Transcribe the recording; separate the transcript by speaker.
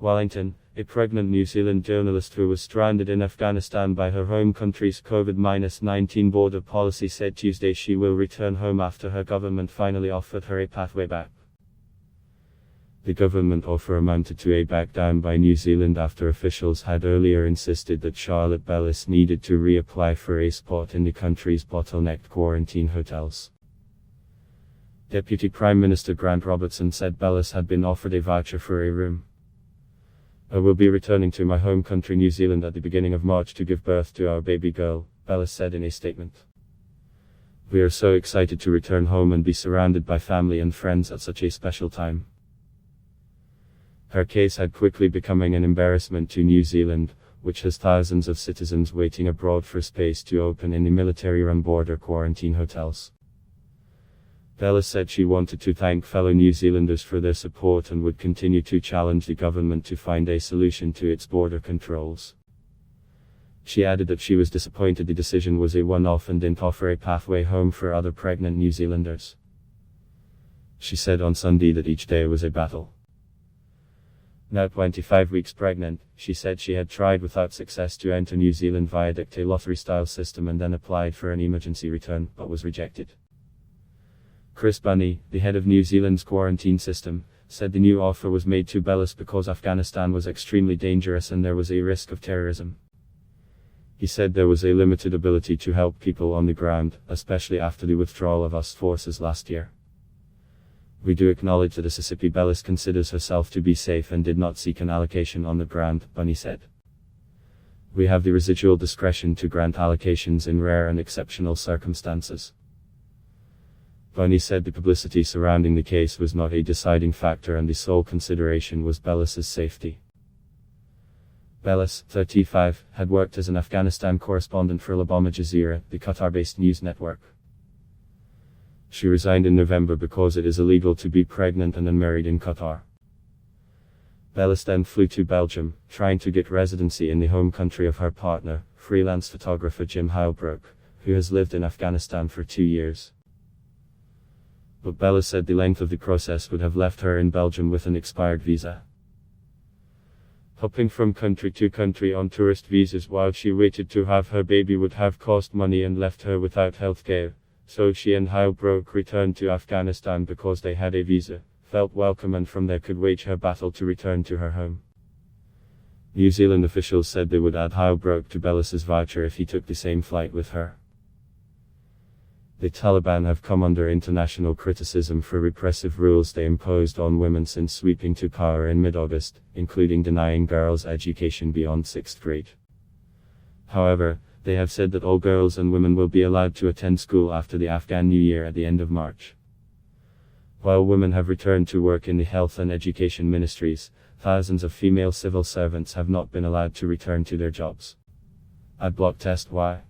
Speaker 1: Wellington, a pregnant New Zealand journalist who was stranded in Afghanistan by her home country's COVID-19 border policy, said Tuesday she will return home after her government finally offered her a pathway back. The government offer amounted to a backdown by New Zealand after officials had earlier insisted that Charlotte Bellis needed to reapply for a spot in the country's bottlenecked quarantine hotels. Deputy Prime Minister Grant Robertson said Bellis had been offered a voucher for a room. "I will be returning to my home country New Zealand at the beginning of March to give birth to our baby girl," Bellis said in a statement. "We are so excited to return home and be surrounded by family and friends at such a special time." Her case had quickly becoming an embarrassment to New Zealand, which has thousands of citizens waiting abroad for space to open in the military-run border quarantine hotels. Bellis said she wanted to thank fellow New Zealanders for their support and would continue to challenge the government to find a solution to its border controls. She added that she was disappointed the decision was a one-off and didn't offer a pathway home for other pregnant New Zealanders. She said on Sunday that each day was a battle. Now 25 weeks pregnant, she said she had tried without success to enter New Zealand via a lottery-style system and then applied for an emergency return, but was rejected. Chris Bunny, the head of New Zealand's quarantine system, said the new offer was made to Bellis because Afghanistan was extremely dangerous and there was a risk of terrorism. He said there was a limited ability to help people on the ground, especially after the withdrawal of US forces last year. "We do acknowledge that Mississippi Bellis considers herself to be safe and did not seek an allocation on the ground," Bunny said. "We have the residual discretion to grant allocations in rare and exceptional circumstances." Bunny said the publicity surrounding the case was not a deciding factor and the sole consideration was Bellis's safety. Bellis, 35, had worked as an Afghanistan correspondent for Al Jazeera, the Qatar-based news network. She resigned in November because it is illegal to be pregnant and unmarried in Qatar. Bellis then flew to Belgium, trying to get residency in the home country of her partner, freelance photographer Jim Heilbrook, who has lived in Afghanistan for 2 years. But Bellis said the length of the process would have left her in Belgium with an expired visa. Hopping from country to country on tourist visas while she waited to have her baby would have cost money and left her without health care, so she and Heilbrook returned to Afghanistan because they had a visa, felt welcome and from there could wage her battle to return to her home. New Zealand officials said they would add Heilbrook to Bellis's voucher if he took the same flight with her. The Taliban have come under international criticism for repressive rules they imposed on women since sweeping to power in mid-August, including denying girls education beyond 6th grade. However, they have said that all girls and women will be allowed to attend school after the Afghan New Year at the end of March. While women have returned to work in the health and education ministries, thousands of female civil servants have not been allowed to return to their jobs. Adblock test why.